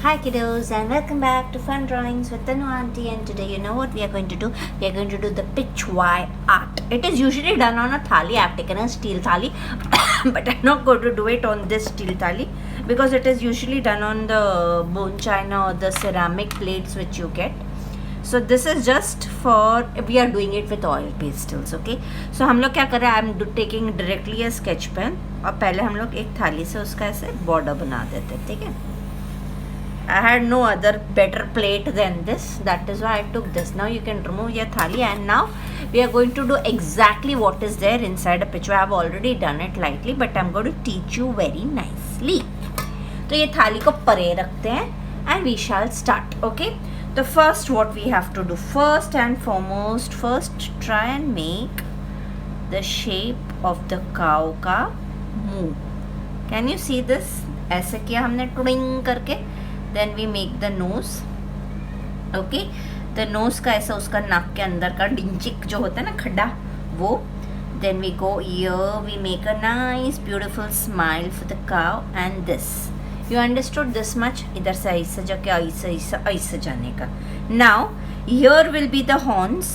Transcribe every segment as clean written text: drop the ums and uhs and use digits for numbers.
Hi kiddos and welcome back to Fun Drawings with Tanu Auntie, and today you know what we are going to do? We are going to do the pitch Y art. It is usually done on a thali. I have taken a steel thali but I'm not going to do it on this steel thali because it is usually done on the bone china or the ceramic plates which you get. So this is just for, we are doing it with oil pastels. Okay, so हम लोग क्या कर रहे हैं? I am taking directly a sketch pen और पहले हम लोग एक थाली से उसका ऐसे बॉर्डर बना देते हैं. ठीक है, I had no other better plate than this, that is why I took this. Now you can remove your thali, and now we are going to do exactly what is there inside a pitch. I have already done it lightly but I'm going to teach you very nicely. तो ये थाली को परे रखते हैं and we shall start. Okay, so first what we have to do, first and foremost, first try and make the shape of the cow का मुंह. Can you see this? ऐसे किया हमने टुडिंग करके. Then we make the nose. Okay, the nose का ऐसा उसका नाक के अंदर का डिंचिक जो होता है ना, खड्डा, वो. Then we go here, we make a nice beautiful smile for the cow, and this. You understood this much? इधर से ऐसा जाके ऐसा जाने का. Now here will be the horns.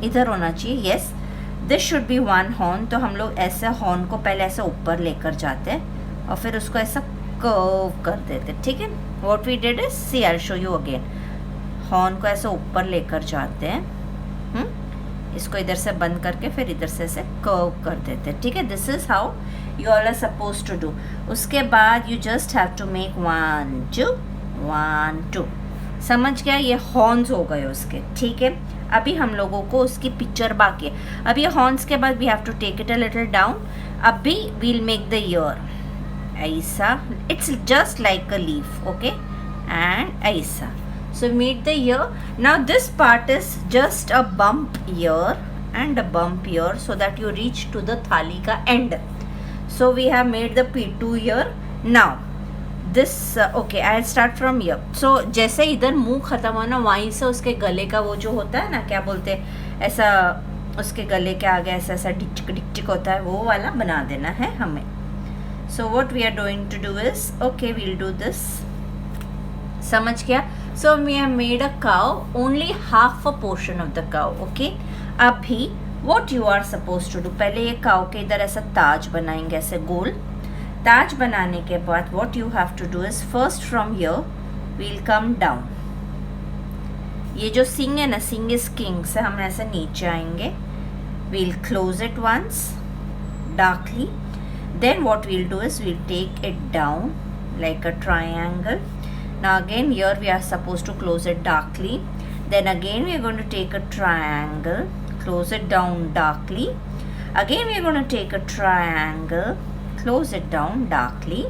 इधर होना चाहिए. Yes, this should be one horn. तो हम लोग ऐसे horn को पहले ऐसे ऊपर लेकर जाते हैं और फिर उसको ऐसा कर्व कर देते. ठीक है, what we did is, see, I'll show you again. Horn को ऐसे ऊपर लेकर जाते हैं, इसको इधर से बंद करके फिर इधर से ऐसे कर्व कर देते हैं. ठीक है, this is how you all are suppose to do. उसके बाद you just have to make 1 2 1 2. समझ गया? ये हॉर्न्स हो गए उसके. ठीक है, अभी हम लोगों को उसकी पिक्चर बाकी है. अब ये हॉर्न्स के बाद we have to take it a little down. अभी वील मेक द ईयर ऐसा. It's just like a leaf. Okay, and ऐसा. So meet the ear. Now this part is just a bump here and a bump here so that you reach to the thali ka end. So we have made the P2 here. Now this okay, I'll start from here. So जैसे इधर मुंह खत्म हो ना, वहीं से उसके गले का वो जो होता है ना, क्या बोलते हैं, ऐसा उसके गले के आगे ऐसा ऐसा डिचक होता है, वो वाला बना देना है हमें. So what we are going to do is, okay, we'll do this. समझ गया? So we have made a cow, only half a portion of the cow. Okay, अभी what you are supposed to do, पहले ये cow के इधर ऐसा ताज बनाएंगे, ऐसे गोल ताज बनाने के बाद what you have to do is, first from here we'll come down. ये जो सिंग है ना, सिंग इज किंग, से हम ऐसे नीचे आएंगे. we'll close it once darkly. Then what we'll do is we'll take it down like a triangle. Now again here we are supposed to close it darkly. Then again we are going to take a triangle, close it down darkly. Again we are going to take a triangle, close it down darkly,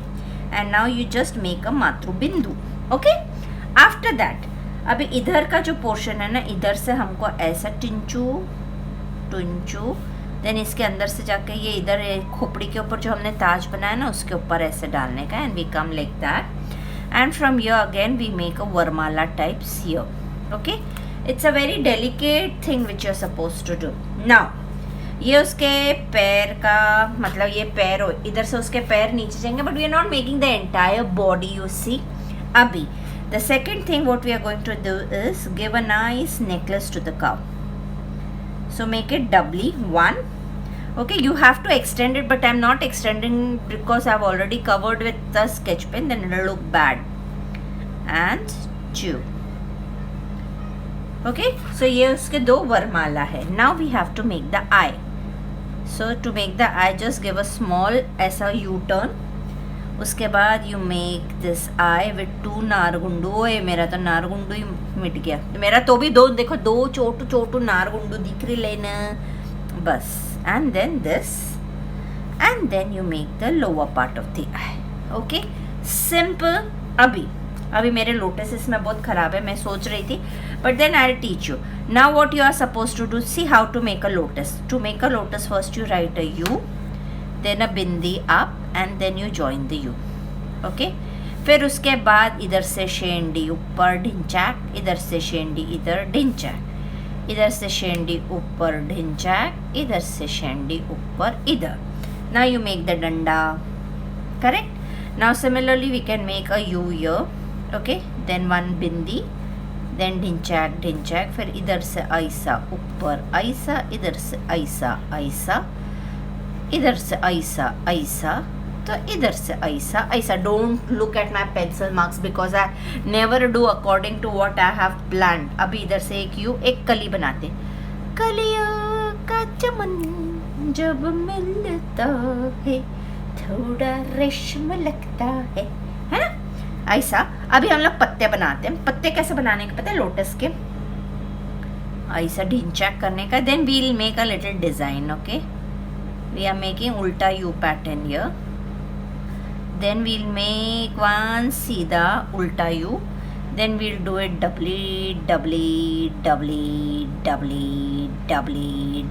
and now you just make a matru bindu. Okay, after that अभी इधर का जो portion है ना, इधर से हमको ऐसा टिंचू टुंचू, देन इसके अंदर से जाके ये इधर खोपड़ी के ऊपर जो हमने ताज बनाया ना, उसके ऊपर ऐसे डालने का. And we come like that. And from here again we make a Varmala types here. Okay, it's a very delicate thing which you're supposed to do. Now ये उसके पैर का मतलब, ये पैर हो, इधर से उसके पैर नीचे जाएंगे, but we are not making the entire body, you see. अभी the second thing what we are going to do is give a nice necklace to the cow. So make it doubly 1. Okay, you have to extend it, but I'm not extending because I've already covered with the sketch pen, then it'll look bad. And 2. Okay, so ये उसके दो वरमाला है. Now we have to make the eye. So to make the eye, just give a small ऐसा U-turn. उसके बाद you make this eye with 2 नारगुंडू. ओए मेरा तो नारगुंडू ही मिट गया. मेरा तो भी दो, देखो, दो छोटू छोटू नारगुंडू दिख रही लेना बस. And then this, and then you make the lower part of the eye. Okay, simple. अभी मेरे लोटस इसमें बहुत ख़राब है, मैं सोच रही थी, but then I'll teach you. Now what you are supposed to do, see how to make a lotus. To make a lotus, first you write a U, then a bindi up, and then you join the U. Okay, फिर उसके बाद इधर से शेंडी ऊपर ढिंचैक, इधर से शेंडी इधर ढिंचैक, इधर से शेंडी ऊपर ढिंचैक, इधर से शेंडी ऊपर इधर. Now you make the डंडा. Correct? Now similarly we can make a U here. Okay, then 1 बिंदी, देन ढिंचैक ढिंचैक, फिर इधर से ऐसा ऊपर ऐसा, इधर से ऐसा ऐसा, इधर से ऐसा ऐसा, तो इधर से ऐसा ऐसा. Don't look at my pencil marks because I never do according to what I have plan. अभी इधर से एक यू, एक कली बनाते. कलियों का चमन जब मिलता है थोड़ा रेशम लगता है ना, ऐसा. अभी हम लोग पत्ते बनाते हैं. पत्ते कैसे बनाने के पता है? लोटस के ऐसा ढिंचैक करने का. Then we will make a little design. Okay, we are making उल्टा U pattern here. Then we will make one सीधा उल्टा U. Then we'll do it doubly, doubly, doubly, doubly, doubly.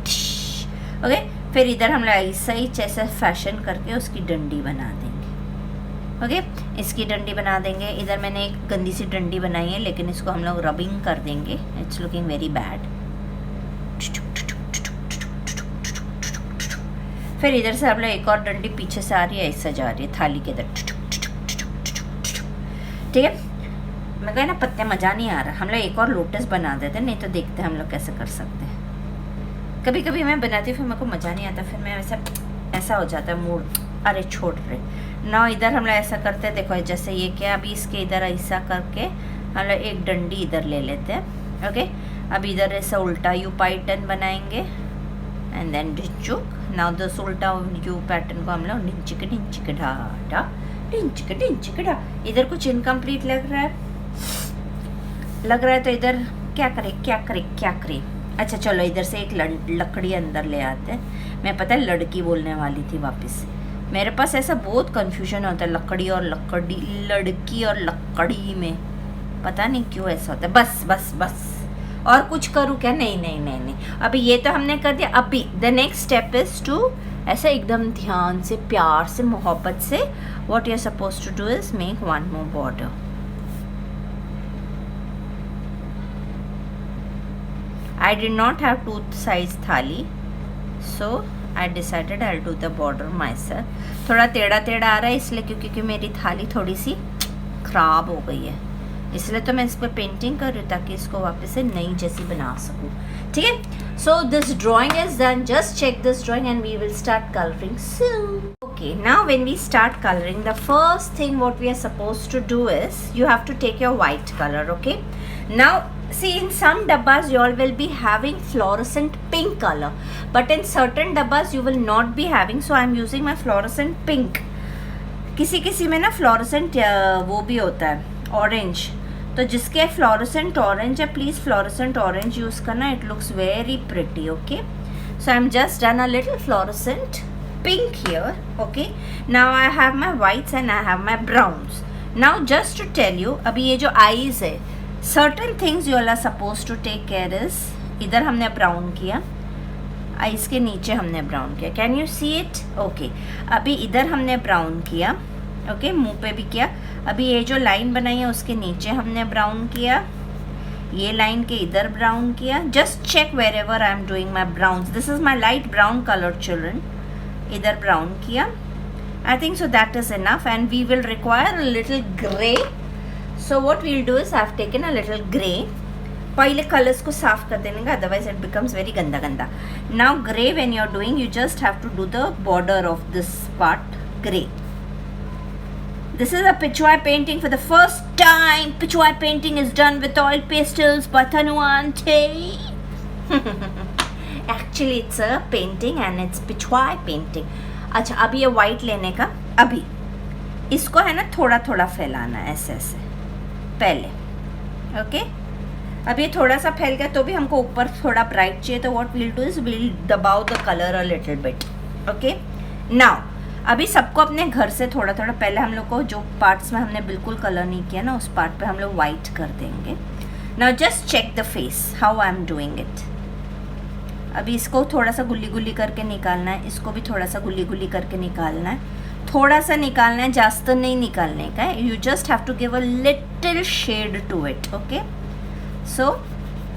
ओके, फिर इधर हम लोग ऐसा ही जैसे फैशन करके उसकी डंडी बना देंगे. ओके, इसकी डंडी बना देंगे. इधर मैंने एक गंदी सी डंडी बनाई है, लेकिन इसको हम लोग रबिंग कर देंगे. It's looking very bad. फिर इधर से हम लोग एक और डंडी पीछे से आ रही है, ऐसा जा रही है थाली के इधर. ठीक है, मैं कहा ना पत्ते मज़ा नहीं आ रहा. हम लोग एक और लोटस बना देते, नहीं तो देखते हैं हम लोग कैसे कर सकते हैं. कभी कभी मैं बनाती हूँ, फिर मेरे को मज़ा नहीं आता, फिर मैं ऐसा हो जाता है मूड, अरे छोड़ रहे ना. इधर हम लोग ऐसा करते हैं, देखो जैसे ये क्या, अभी इसके इधर ऐसा करके हम लोग एक डंडी इधर ले लेते हैं. ओके, अब इधर ऐसा उल्टा यू पैटर्न बनाएंगे एंड देन ढिंचुक. नाउ दिस उल्टा यू पैटर्न को हम लोग ढिंचिक ढा. इधर कुछ इनकम्प्लीट लग रहा है तो इधर क्या करे. अच्छा चलो, इधर से एक लकड़ी अंदर ले आते हैं. मैं पता है लड़की बोलने वाली थी वापस. मेरे पास ऐसा बहुत कंफ्यूजन होता है लकड़ी और लड़की और लकड़ी में, पता नहीं क्यों ऐसा होता है. बस और कुछ करूँ क्या? नहीं. अभी ये तो हमने कर दिया. अभी the next step is to ऐसे एकदम ध्यान से, प्यार से, मोहब्बत से, what you are suppose to do is make one more border. I did not have two size थाली, so I decided I'll do the border myself. थोड़ा टेढ़ा आ रहा है इसलिए क्योंकि मेरी थाली थोड़ी सी ख़राब हो गई है, इसलिए तो मैं इस पर पेंटिंग कर रही हूँ ताकि इसको वापस से नई जैसी बना सकूँ. ठीक है, so this drawing is done. Just check this drawing and we will start coloring soon. Okay, now when we start coloring, the first thing what we are supposed to do is you have to take your white color. Okay, now see, in some dabbas you all will be having fluorescent pink color, but in certain dabbas you will not be having, so I am using my fluorescent pink. किसी में ना fluorescent वो भी होता है orange, तो जिसके fluorescent orange है please fluorescent orange use करना. It looks very pretty. Okay, so I am just done a little fluorescent pink here. Okay, now I have my whites and I have my browns. Now just to tell you, अभी ये जो eyes है, certain things you all are supposed to take care is, इधर हमने brown किया, ice के नीचे हमने ब्राउन किया. Can you see it? Okay, अभी इधर हमने ब्राउन किया. ओके, मुंह पे भी किया. अभी ये जो लाइन बनाई है उसके नीचे हमने ब्राउन किया, ये लाइन के इधर ब्राउन किया. Just check wherever I am doing my brown. This is my light brown colour children. इधर ब्राउन किया. I think so that is enough and we will require a little grey. So what we'll do is I've taken a little grey. पहले colours को साफ कर देने का, otherwise it becomes very गंदा. Now grey when you're doing, you just have to do the border of this part grey. This is a Pichwai painting for the first time. Pichwai painting is done with oil pastels by Tanu Aunty. Actually it's a painting and it's Pichwai painting. अच्छा, अभी ये white लेने का, अभी इसको है ना थोड़ा फैलाना ऐसे पहले. ओके, अब ये थोड़ा सा फैल गया तो भी हमको ऊपर थोड़ा ब्राइट चाहिए, तो what will do is will दबाव the colour a little bit. Okay, now अभी सबको अपने घर से थोड़ा पहले हम लोग को जो पार्ट्स में हमने बिल्कुल कलर नहीं किया ना, उस पार्ट पे हम लोग वाइट कर देंगे. Now just check the face how I am doing it. अभी इसको थोड़ा सा गुल्ली करके निकालना है, इसको भी थोड़ा सा गुल्ली करके निकालना है, थोड़ा सा निकालना है, जास्त नहीं निकालने का है. You just have to give a little shade to it. Okay, so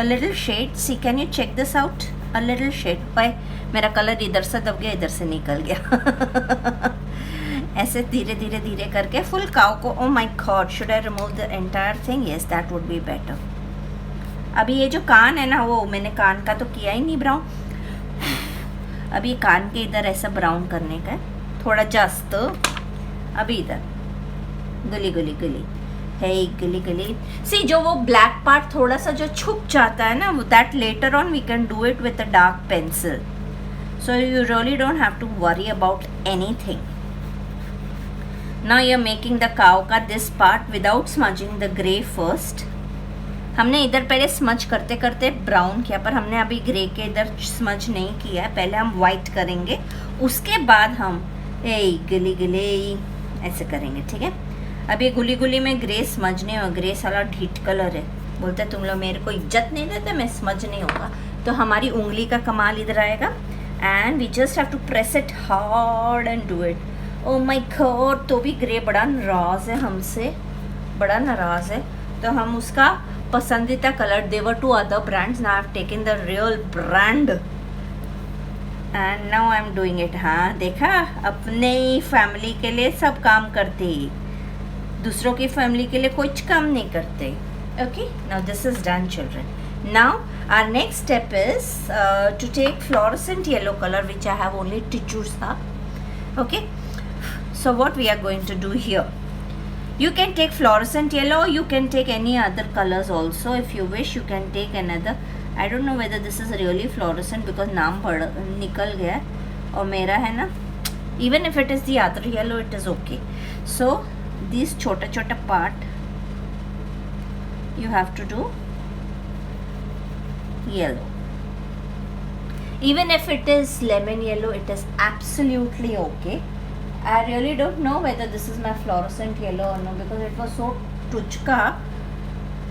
a little shade. See, can you check this out? A little shade. By, मेरा कलर इधर से दब गया, इधर से निकल गया. ऐसे धीरे धीरे धीरे करके फुल काव को. Oh my God, should I remove the entire thing? Yes, that would be better. अभी ये जो कान है ना, वो मैंने कान का तो किया ही नहीं ब्राउन. अभी कान के इधर ऐसा ब्राउन करने का है थोड़ा जस्ट. अभी इधर गली गली गली है, गली गली. सी जो वो ब्लैक पार्ट थोड़ा सा जो छुप जाता है ना, that later on we can do it with a dark pencil. So you really don't have to worry about anything. Now you're making the cow ka this part without smudging the grey first. हमने इधर पहले smudge करते करते brown किया, पर हमने अभी grey के इधर स्मज नहीं किया है. पहले हम वाइट करेंगे, उसके बाद हम गली गली ऐसे करेंगे. ठीक है. अब ये गुली गुली में ग्रे स्मज नहीं होगा. ग्रे साला ढीठ कलर है. बोलते तुम लोग मेरे को इज्जत नहीं देते, मैं स्मज नहीं होगा. तो हमारी उंगली का कमाल इधर आएगा. And we just have to press it hard and do it. Oh my God, तो भी ग्रे बड़ा नाराज है हमसे, बड़ा नाराज है. तो हम उसका पसंदीदा colour, they were two other brands, now I've taken the real brand and now I'm doing it. हाँ देखा, अपने फैमिली के लिए सब काम करते, दूसरों की फैमिली के लिए कुछ काम नहीं करते. Okay, now this is done children. Now our next step is to take fluorescent yellow color, which I have only tissues up. Okay, so what we are going to do here, you can take fluorescent yellow, you can take any other colors also. If you wish, you can take another. I don't know whether this is really fluorescent because नाम बड़ा निकल गया है और मेरा है ना. Even if it is the other yellow, it is okay. So these छोटा छोटा part you have to do yellow. Even if it is lemon yellow, it is absolutely okay. I really don't know whether this is my fluorescent yellow or no because it was so तुझका.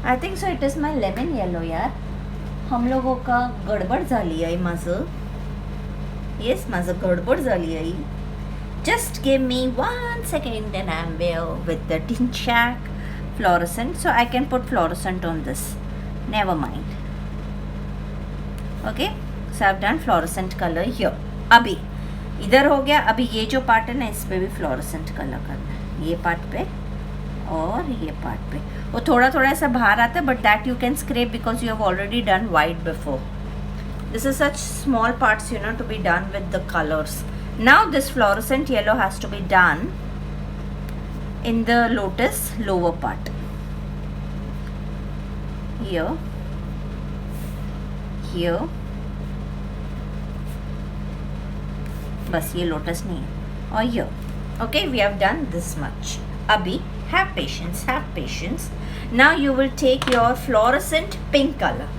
I think so it is my lemon yellow यार. हम लोगों का गडबड झाली आहे माझं. Yes, माझं गडबड झाली आहे. Just give me 1 second and I'm there with the Tinshak fluorescent. So I can put fluorescent on this. Never mind. Okay, so I've done fluorescent color here. अभी इधर हो गया. अभी ये जो पार्ट है ना, इस पे भी फ्लोरेसेंट कलर करना है. ये पार्ट पे और ये पार्ट पे. वो थोड़ा थोड़ा ऐसा बाहर आता है, but that you can scrap because you have already done white before. This is such small parts you know to be done with the colours. Now this fluorescent yellow has to be done in the lotus lower part. Here, here. बस ये lotus नहीं है. और ये. Okay, we have done this much. अभी have patience, have patience. Now you will take your fluorescent pink color.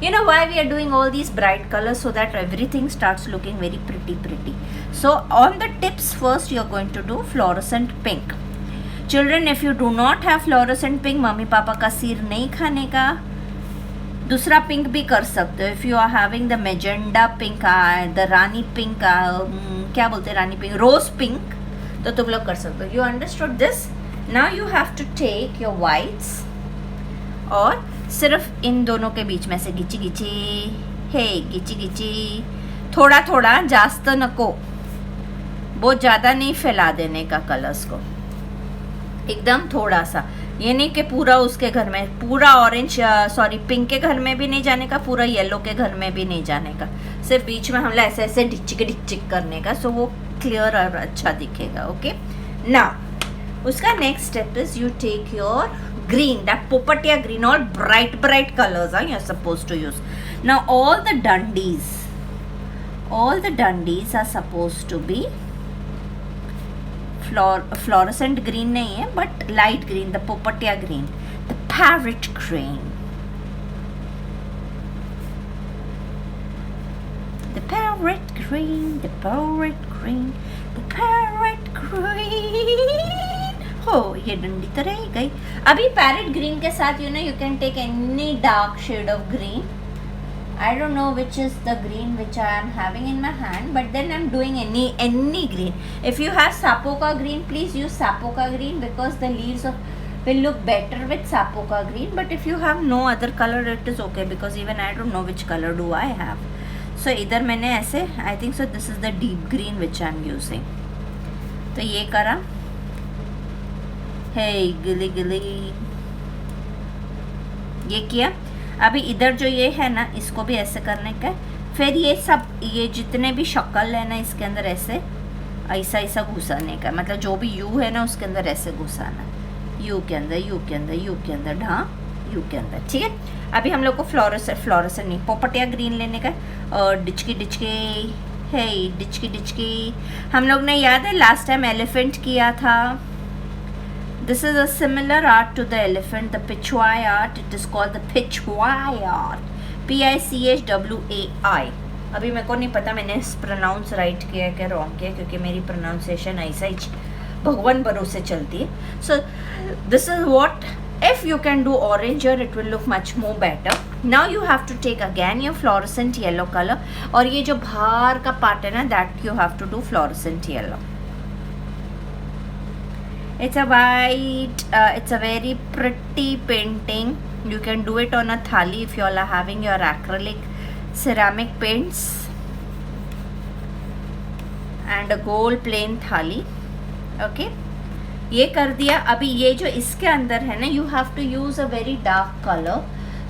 You know why we are doing all these bright colors? So that everything starts looking very pretty. So on the tips first you are going to do fluorescent pink. Children, if you do not have fluorescent pink, mummy papa का सिर नहीं खाने का. दूसरा pink भी कर सकते हो. If you are having the magenta pink, the Rani pink, क्या बोलते हैं रानी पिंक, रोज पिंक, तो तुम लोग कर सकते हो. You understood this. Now you have to take your whites और सिर्फ इन दोनों के बीच में से गिची गिची थोड़ा थोड़ा, जास्त नको, बहुत ज़्यादा नहीं फैला देने का कलर्स को, एकदम थोड़ा सा. ये नहीं कि पूरा उसके घर में, पूरा ऑरेंज सॉरी पिंक के घर में भी नहीं जाने का, पूरा येलो के घर में भी नहीं जाने का. सिर्फ बीच में हमला ऐसे ऐसे डिचिक करने का. सो वो क्लियर और अच्छा दिखेगा. ओके. नाउ उसका next step is you take your green, that popatia green, all bright colors you're supposed to use. Now all the dundies are supposed to be fluorescent green नहीं है, but light green, the popatia green, the parrot green, the parrot green, the parrot green, the parrot green. हो, ये डंडी तो रह गई. अभी parrot green के साथ you know you can take any dark shade of green. I don't know which is the green which I am having in my hand, but then I'm doing any green. If you have sapoca green, please use sapoca green because the leaves will look better with sapoca green. But if you have no other color, it is okay because even I don't know which color do I have. So इधर मैंने ऐसे, I think so this is the deep green which I am using. तो ये करा, हे गिली गिली, ये किया। अभी इधर जो ये है ना, इसको भी ऐसे करने का है। फिर ये सब, ये जितने भी शक्ल है ना, इसके अंदर ऐसे ऐसा ऐसा घुसाने का, मतलब जो भी यू है ना उसके अंदर ऐसे घुसाना, यू के अंदर, यू के अंदर, यू के अंदर, ढा यू के अंदर, ठीक है। अभी हम लोग को फ्लोरेसेंट नहीं, पोपटिया ग्रीन लेने का। और डिचकी है, डिचकी हम लोग ने, याद है लास्ट टाइम एलिफेंट किया था। This is a similar art to the elephant, the Pichwai art. It is called the Pichwai art, PICHWAI। अभी मेरे को नहीं पता मैंने प्रोनाउंस राइट किया है क्या रॉन्ग किया, क्योंकि मेरी प्रोनाउंसिएशन ऐसा ही भगवान भरोसे चलती है। सो this is what, if you can do oranger it will look much more better. Now you have to take again your fluorescent yellow color, और ये जो बाहर का पार्ट है ना, that you have to do fluorescent yellow. It's a white, it's a very pretty painting. You can do it on a thali if you all are having your acrylic ceramic paints and a gold plain thali. Okay, ये कर दिया। अभी ये जो इसके अंदर है ना, you have to use a very dark colour.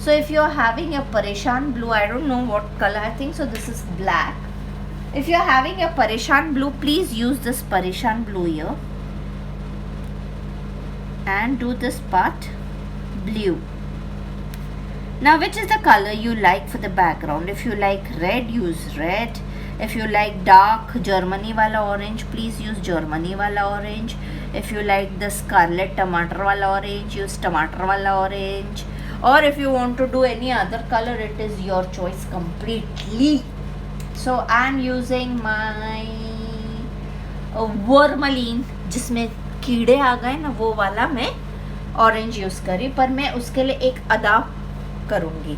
So if you are having a Prussian blue, I don't know what colour, I think so this is black. If you are having a Prussian blue, please use this Prussian blue here and do this part blue. Now which is the color you like for the background? If you like red, use red. If you like dark Germany wala orange, please use Germany wala orange. If you like the scarlet tomato wala orange, use tomato wala orange. Or if you want to do any other color, it is your choice completely. So I am using my वर्मलीन, जिसमें कीड़े आ गए ना, वो वाला मैं orange use करी। पर मैं उसके लिए एक अदा करूँगी।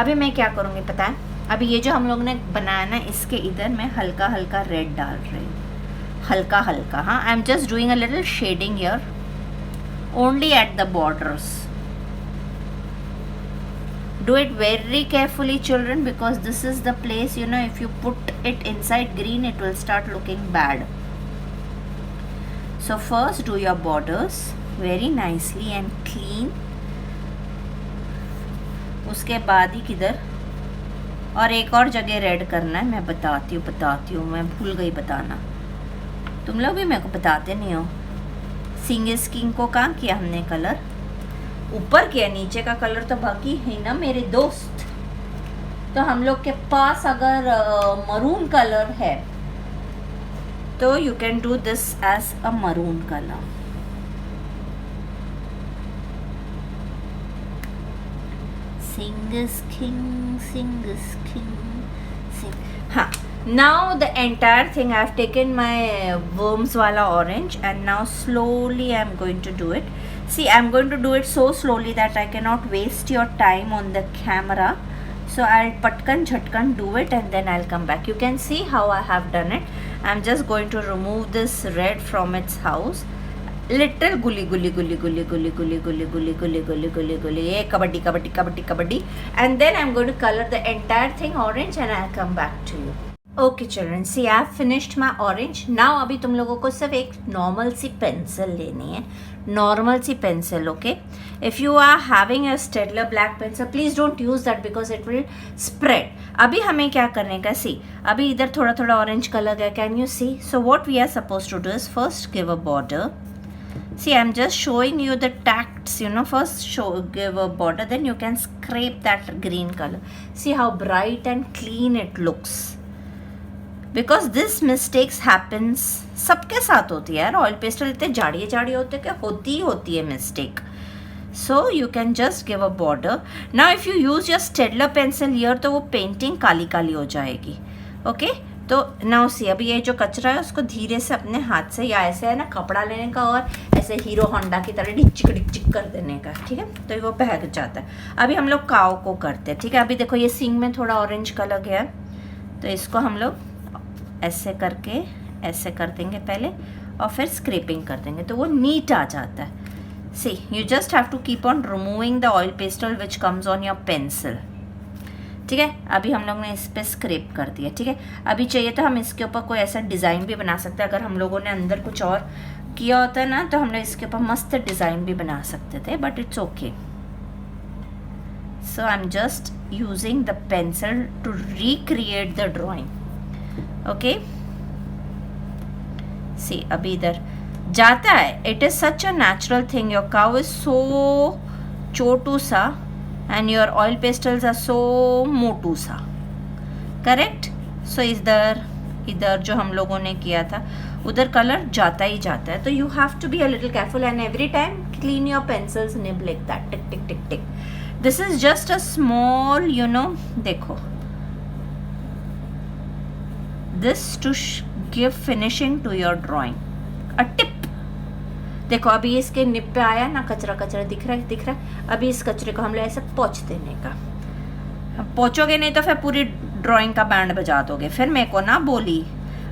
अभी मैं क्या करूँगी पता है? अभी ये जो हम लोग ने बनाया ना, इसके इधर मैं हल्का हल्का रेड डाल रही हूँ, हल्का हल्का। हाँ, I am just doing a little shading here only at the borders. Do it very carefully children, because this is the place, you know, if you put it inside green it will start looking bad. So first do your borders very nicely and clean. उसके बाद ही किधर और एक और जगह red करना है, मैं बताती हूँ, मैं भूल गई बताना। तुम लोग भी मेरे को बताते नहीं हो। सिंगस किंग को कहाँ किया हमने कलर? ऊपर किया, नीचे का कलर तो बाकी है ना मेरे दोस्त। तो हम लोग के पास अगर मरून कलर है तो you can do this as a maroon colour. Sing is king, sing is king, sing. हाँ, now the entire thing I have taken my worms wala orange and now slowly I am going to do it. See, I am going to do it so slowly that I cannot waste your time on the camera. So I'll patkan jhatkan do it and then I'll come back. You can see how I have done it. I'm just going to remove this red from its house. Little gully gully gully gully gully gully gully gully gully gully gully gully. Yeah, kabaddi kabaddi kabaddi kabaddi. And then I'm going to color the entire thing orange and I'll come back to you. Okay children, see I have finished my orange. Now अभी तुम लोगों को सिर्फ एक normal C pencil लेनी है, normal C pencil. Okay, if you are having a Staedtler black pencil please don't use that because it will spread. अभी हमें क्या करने का, सी अभी इधर थोड़ा थोड़ा ऑरेंज कलर गया, can you see? So what we are suppose to do is first give a border. See, I'm just showing you the tacts, you know, first give a border, then you can scrape that green color. See how bright and clean it looks. Because this mistakes happens, सबके साथ होती है यार. Oil pastel इतने जाड़िए जाड़िए होते हैं कि होती है mistake. So you can just give a border. Now if you use your Staedtler pencil here, तो वो पेंटिंग काली काली हो जाएगी. Okay? तो नाउ सी अभी ये जो कचरा है उसको धीरे से अपने हाथ से या ऐसे है ना कपड़ा लेने का और ऐसे हीरो होंडा की तरह डिचिक कर देने का. ठीक है, तो वो बहक जाता है. अभी हम लोग काव को करते हैं. ठीक है, अभी देखो ये सिंग में थोड़ा ऑरेंज कलर गया, तो इसको हम लोग ऐसे करके ऐसे कर देंगे पहले और फिर स्क्रैपिंग कर देंगे तो वो नीट आ जाता है. See you just have to keep on removing the oil pastel which comes on your pencil. ठीक है। अभी हम लोग ने इस पे स्क्रैप कर दिया, ठीक है। अभी चाहिए तो हम इसके ऊपर कोई ऐसा डिज़ाइन भी बना सकते हैं। अगर हम लोगों ने अंदर कुछ और किया होता ना तो हम लोग इसके ऊपर मस्त डिज़ाइन भी बना सकते थे, but it's okay. So I am just using the pencil to recreate the drawing, okay. See अभी इधर जाता है, it is such a natural thing. Your cow is so छोटू सा and your oil pastels are so मोटू सा, correct. सो इधर जो हम लोगों ने किया था उधर कलर जाता ही जाता है, तो you have to be a little careful and every time clean your pencils nib like that, tick tick tick tick. This is just a small you know, देखो, this to give finishing to your drawing, a tip. देखो अभी इसके निप पे आया ना कचरा कचरा दिख रहा है। अभी इस कचरे को हम लोग ऐसे पोंछ देने का, पोंछोगे नहीं तो फिर पूरी ड्राइंग का बैंड बजा दोगे, फिर मेरे को ना बोली।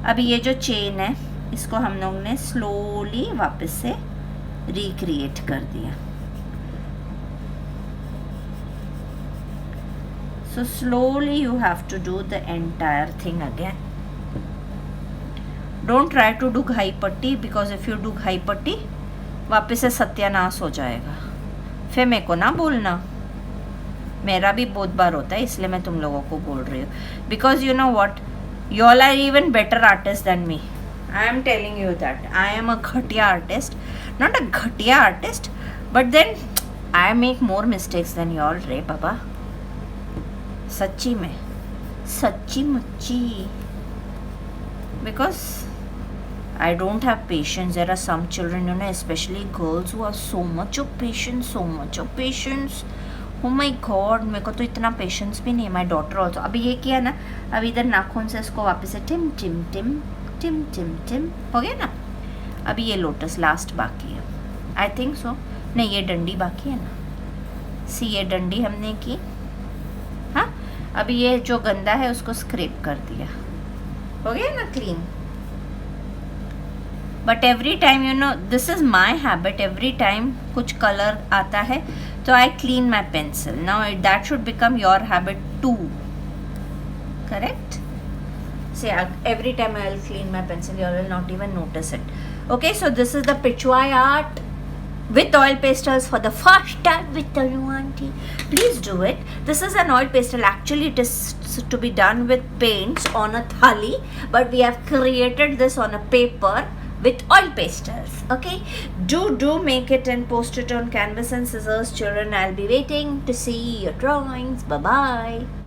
अभी ये जो चेन है इसको हम लोग ने स्लोली वापस से रिक्रिएट कर दिया। So slowly you have to do the entire thing again. Don't try to do घाई पट्टी, बिकॉज इफ यू डू घाई पट्टी वापस से सत्यानाश हो जाएगा, फिर मेरे को ना बोलना। मेरा भी बहुत बार होता है, इसलिए मैं तुम लोगों को बोल रही हूँ, because you know what, you all are even better artist than me. I am telling you that I am a घटिया आर्टिस्ट, नॉट अ घटिया artist, but then I make more mistakes than you all रे बाबा, सच्ची में, सच्ची मुच्ची। Because I don't have patience. There are some children, you know, especially girls who have so much of patience, so much of patience. Oh my God, मेरे को तो इतना patience भी नहीं है. My daughter also. अभी ये किया ना, अभी इधर नाखून से इसको वापस से टिम टिम टिम टिम टिम टिम हो गया ना। अभी ये लोटस लास्ट बाकी है, I think so. नहीं, ये डंडी बाकी है ना। सी ये डंडी हमने की, हाँ। अभी ये जो गंदा है उसको स्क्रैप कर दिया, हो गया ना clean. But every time you know, this is my habit, every time कुछ कलर आता है तो I clean my pencil. Now that should become your habit too, correct. Say every time I will clean my pencil, you will not even notice it. Okay, so this is the Pichwai art with oil pastels for the first time with Tanu auntie. Please do it. This is an oil pastel. Actually, it is to be done with paints on a thali, but we have created this on a paper with oil pastels. Okay, do make it and post it on canvas and scissors, children. I'll be waiting to see your drawings. Bye bye.